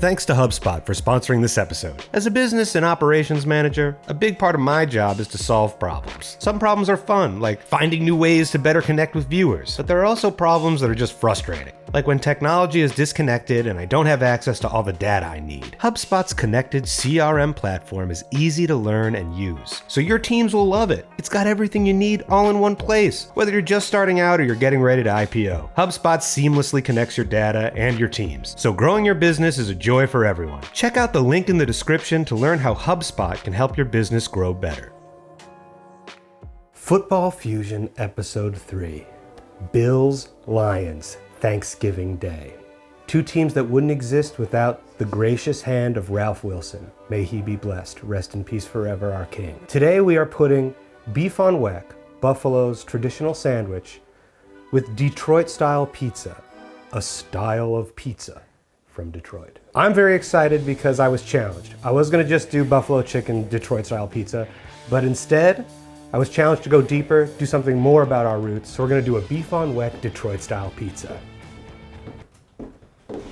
thanks to HubSpot for sponsoring this episode. As a business and operations manager, a big part of my job is to solve problems. Some problems are fun, like finding new ways to better connect with viewers, but there are also problems that are just frustrating, like when technology is disconnected and I don't have access to all the data I need. HubSpot's connected CRM platform is easy to learn and use, so your teams will love it. It's got everything you need all in one place, whether you're just starting out or you're getting ready to IPO. HubSpot seamlessly connects your data and your teams, so growing your business is a joy for everyone. Check out the link in the description to learn how HubSpot can help your business grow better. Football Fusion Episode 3, Bills-Lions, Thanksgiving Day. Two teams that wouldn't exist without the gracious hand of Ralph Wilson. May he be blessed. Rest in peace forever, our king. Today we are putting beef on Weck, Buffalo's traditional sandwich, with Detroit-style pizza, a style of pizza from Detroit. I'm very excited because I was challenged. I was gonna just do buffalo chicken Detroit-style pizza, but instead, I was challenged to go deeper, do something more about our roots, so we're gonna do a beef on Weck Detroit-style pizza.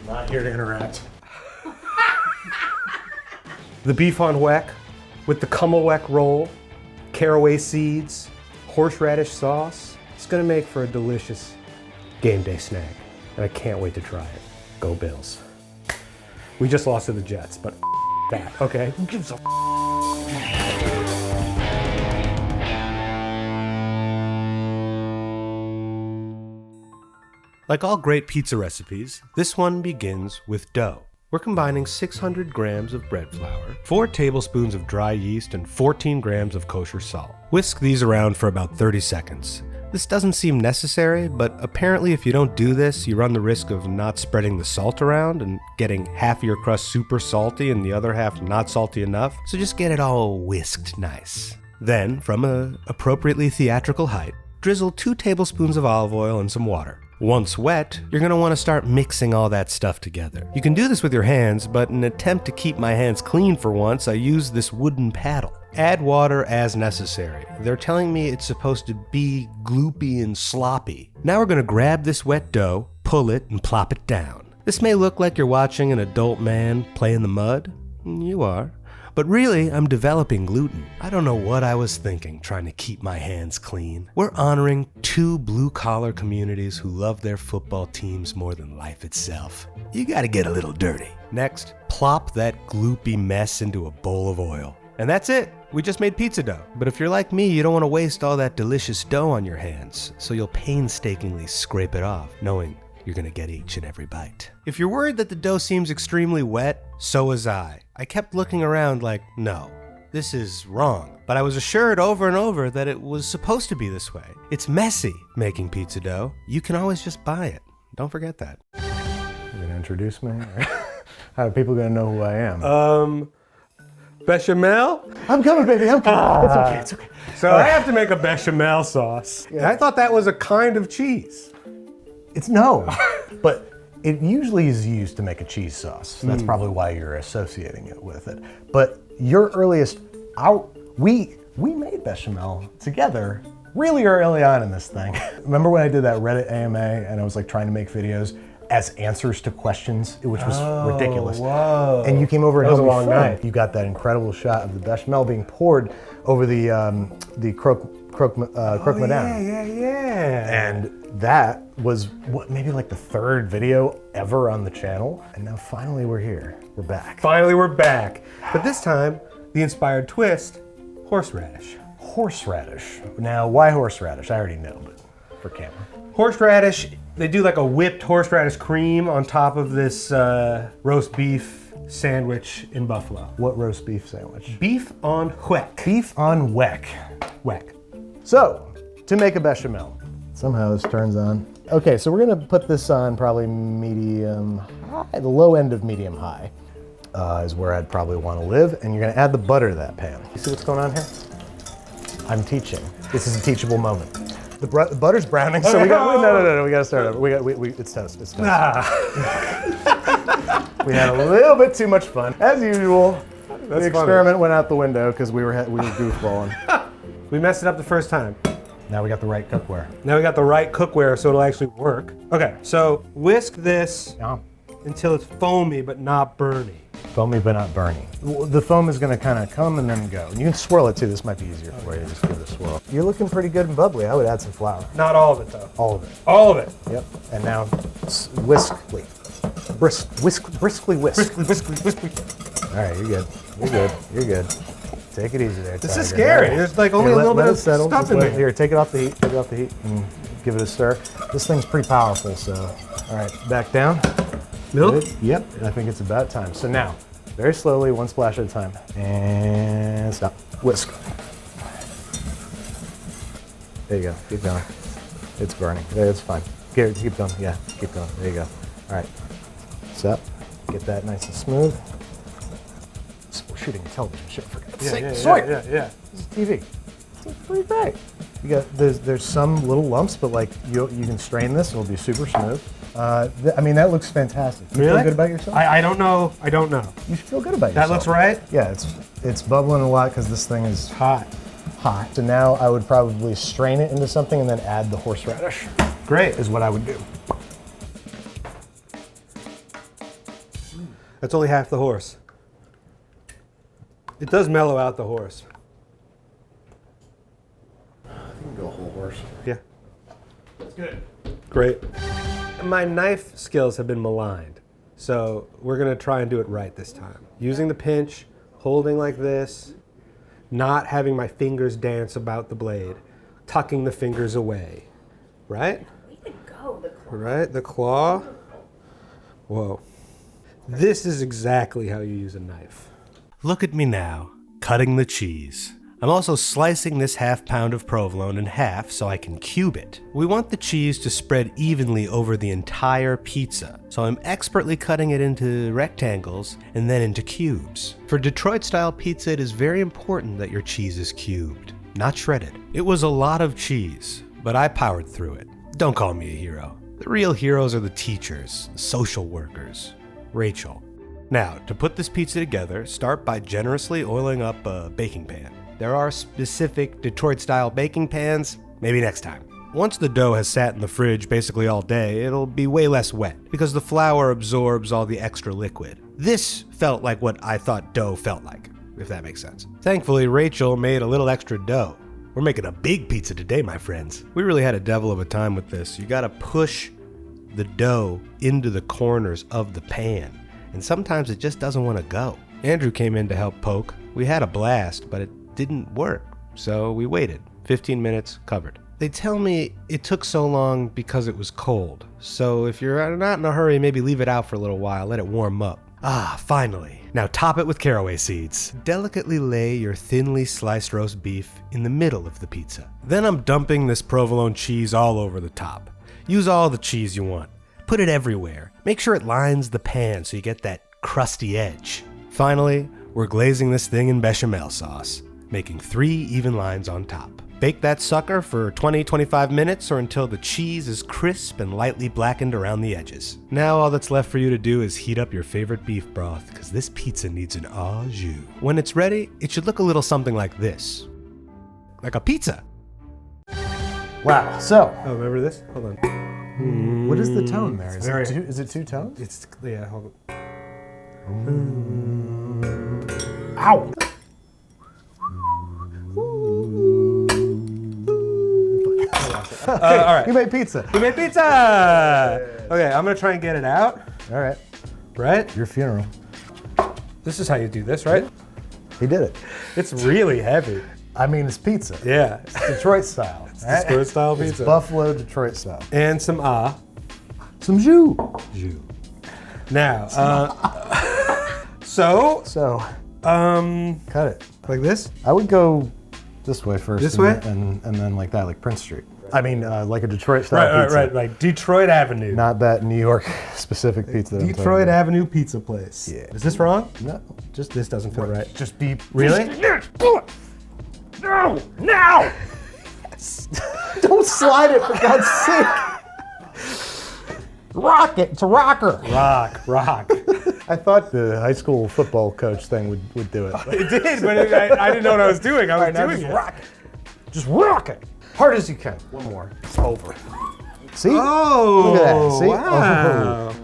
Not here to interact. The beef on Weck with the Weck roll, caraway seeds, horseradish sauce. It's gonna make for a delicious game day snack, and I can't wait to try it. Go Bills. We just lost to the Jets, but that, okay? Who gives a Like all great pizza recipes, this one begins with dough. We're combining 600 grams of bread flour, 4 tablespoons of dry yeast, and 14 grams of kosher salt. Whisk these around for about 30 seconds. This doesn't seem necessary, but apparently if you don't do this, you run the risk of not spreading the salt around and getting half your crust super salty and the other half not salty enough, so just get it all whisked nice. Then, from an appropriately theatrical height, drizzle 2 tablespoons of olive oil and some water. Once wet, you're going to want to start mixing all that stuff together. You can do this with your hands, but in an attempt to keep my hands clean for once, I use this wooden paddle. Add water as necessary. They're telling me it's supposed to be gloopy and sloppy. Now we're going to grab this wet dough, pull it, and plop it down. This may look like you're watching an adult man play in the mud. You are. But really, I'm developing gluten. I don't know what I was thinking trying to keep my hands clean. We're honoring 2 blue-collar communities who love their football teams more than life itself. You gotta get a little dirty. Next, plop that gloopy mess into a bowl of oil. And that's it. We just made pizza dough. But if you're like me, you don't want to waste all that delicious dough on your hands, so you'll painstakingly scrape it off, knowing you're gonna get each and every bite. If you're worried that the dough seems extremely wet, so was I. I kept looking around like, no, this is wrong. But I was assured over and over that it was supposed to be this way. It's messy making pizza dough. You can always just buy it. Don't forget that. You gonna introduce me? How are people gonna know who I am? Bechamel? I'm coming, baby, I'm coming. It's okay. So I have to make a bechamel sauce. Yeah. I thought that was a kind of cheese. It's no, but it usually is used to make a cheese sauce. That's probably why you're associating it with it. But your earliest, we made bechamel together really early on in this thing. Remember when I did that Reddit AMA and I was like trying to make videos as answers to questions, which was ridiculous. Whoa. And you came over and helped me long film. night. You got that incredible shot of the bechamel being poured over the croque madame. Yeah. And that was maybe like the 3rd video ever on the channel. And now finally we're here. We're back. Finally we're back. But this time, the inspired twist, horseradish. Horseradish. Now, why horseradish? I already know, but for camera. Horseradish, they do like a whipped horseradish cream on top of this roast beef sandwich in Buffalo. What roast beef sandwich? Beef on Weck. Beef on Weck. Weck. So, to make a bechamel. Somehow this turns on. Okay, so we're gonna put this on probably medium high. The low end of medium high is where I'd probably want to live. And you're gonna add the butter to that pan. You see what's going on here? I'm teaching. This is a teachable moment. The butter's browning, so we got, no, we gotta start over. It's toast, it's toast. We had a little bit too much fun. As usual, the experiment went out the window because we were goofballing. We messed it up the first time. Now we got the right cookware. Now we got the right cookware so it'll actually work. Okay, so whisk this until it's foamy but not burny. Foamy but not burny. The foam is gonna kind of come and then go. And you can swirl it too. This might be easier for you. Just give it a swirl. You're looking pretty good and bubbly. I would add some flour. Not all of it though. All of it. All of it. Yep. And now briskly whisk. Briskly, briskly. All right, you're good. You're good. You're good. Take it easy there. This is scary. There's like only a little bit of stuff in there. Here, take it off the heat. Take it off the heat and give it a stir. This thing's pretty powerful, so. All right, back down. Milk? Good. Yep, and I think it's about time. So now, very slowly, one splash at a time. And stop. Whisk. There you go. Keep going. It's burning. There, it's fine. Keep going. Yeah, keep going. There you go. All right. Stop. Get that nice and smooth. We're shooting a television show, for God's sake. Sawyer. Yeah. This is TV. It's pretty great. You got there's some little lumps, but like you can strain this. It'll be super smooth. I mean, that looks fantastic. You really? Feel good about yourself? I don't know. I don't know. You should feel good about yourself. That looks right? Yeah, it's bubbling a lot because this thing is hot. So now I would probably strain it into something and then add the horseradish. Great. Is what I would do. That's only half the horse. It does mellow out the horse. You can go whole horse. Yeah. That's good. Great. My knife skills have been maligned, so we're gonna try and do it right this time. Using the pinch, holding like this, not having my fingers dance about the blade, tucking the fingers away, right? Way to go, the claw. Right, the claw. Whoa. This is exactly how you use a knife. Look at me now, cutting the cheese. I'm also slicing this half pound of provolone in half so I can cube it. We want the cheese to spread evenly over the entire pizza, so I'm expertly cutting it into rectangles and then into cubes. For Detroit-style pizza, it is very important that your cheese is cubed, not shredded. It was a lot of cheese, but I powered through it. Don't call me a hero. The real heroes are the teachers, the social workers, Rachel. Now, to put this pizza together, start by generously oiling up a baking pan. There are specific Detroit-style baking pans, maybe next time. Once the dough has sat in the fridge basically all day, it'll be way less wet because the flour absorbs all the extra liquid. This felt like what I thought dough felt like, if that makes sense. Thankfully, Rachel made a little extra dough. We're making a big pizza today, my friends. We really had a devil of a time with this. You gotta push the dough into the corners of the pan, and sometimes it just doesn't want to go. Andrew came in to help poke. We had a blast, but it didn't work, so we waited. 15 minutes, covered. They tell me it took so long because it was cold, so if you're not in a hurry, maybe leave it out for a little while, let it warm up. Ah, finally. Now top it with caraway seeds. Delicately lay your thinly sliced roast beef in the middle of the pizza. Then I'm dumping this provolone cheese all over the top. Use all the cheese you want. Put it everywhere. Make sure it lines the pan so you get that crusty edge. Finally, we're glazing this thing in bechamel sauce, making 3 even lines on top. Bake that sucker for 20-25 minutes or until the cheese is crisp and lightly blackened around the edges. Now all that's left for you to do is heat up your favorite beef broth, because this pizza needs an au jus. When it's ready, it should look a little something like this. Like a pizza. Wow. So. Oh, remember this? Hold on. What is the tone there? Is it two tones? It's, yeah, hold on. Ow! All right. You made pizza. We made pizza! Okay, I'm gonna try and get it out. All right. Right? Your funeral. This is how you do this, right? He did it. It's really heavy. I mean, it's pizza. Yeah. It's Detroit style. It's Detroit style pizza. It's Buffalo Detroit style. And some Some jus. Now, so, cut it. like this? I would go this way first. This and way? And then like that, like Prince Street. I mean, like a Detroit style pizza. Right, like Detroit Avenue. Not that New York specific pizza. that I'm Detroit talking about. Avenue pizza place. Yeah. Is this wrong? No, just This doesn't feel right. Just be Really? No! Now! Yes. Don't slide it, for God's sake! Rock it! It's a rocker! Rock. I thought the high school football coach thing would do it. It did, but I didn't know what I was doing. I was doing it. Rock it. Just rock it. Hard as you can. One more. It's over. See? Oh, Look at that. See? wow. Oh.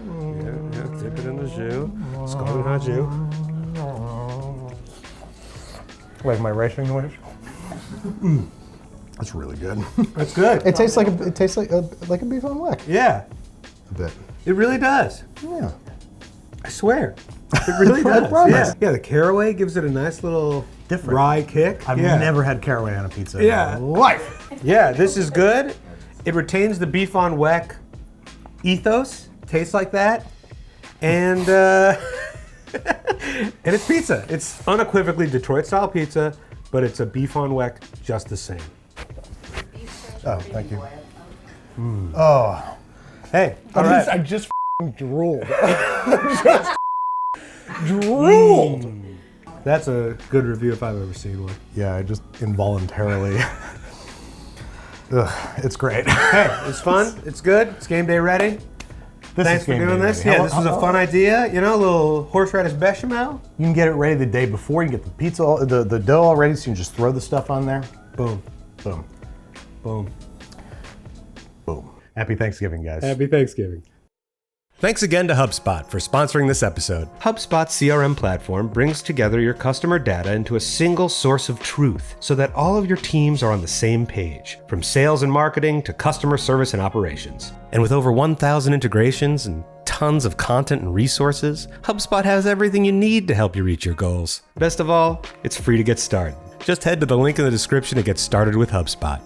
Like my racing noise. That's really good. That's good. It tastes like a beef on weck. Yeah. A bit. It really does. Yeah. I swear. It really I does. promise. Yeah, the caraway gives it a nice little Different. rye kick. I've never had caraway on a pizza Yeah. in my life. Yeah, this is good. It retains the beef on weck ethos. Tastes like that. And and it's pizza. It's unequivocally Detroit style pizza, but it's a beef on weck just the same. Oh, thank you. Oh. Hey, all right. I just drooled. Drooled. That's a good review if I've ever seen one. Yeah, I just involuntarily. Ugh, it's great. Hey, it's fun. It's good. It's game day ready. Thanks for doing this. Yeah, this was a fun idea. You know, a little horseradish bechamel. You can get it ready the day before. You can get the pizza, the dough all ready, so you can just throw the stuff on there. Boom. Boom. Boom. Boom. Happy Thanksgiving, guys. Happy Thanksgiving. Thanks again to HubSpot for sponsoring this episode. HubSpot's CRM platform brings together your customer data into a single source of truth so that all of your teams are on the same page, from sales and marketing to customer service and operations. And with over 1,000 integrations and tons of content and resources, HubSpot has everything you need to help you reach your goals. Best of all, it's free to get started. Just head to the link in the description to get started with HubSpot.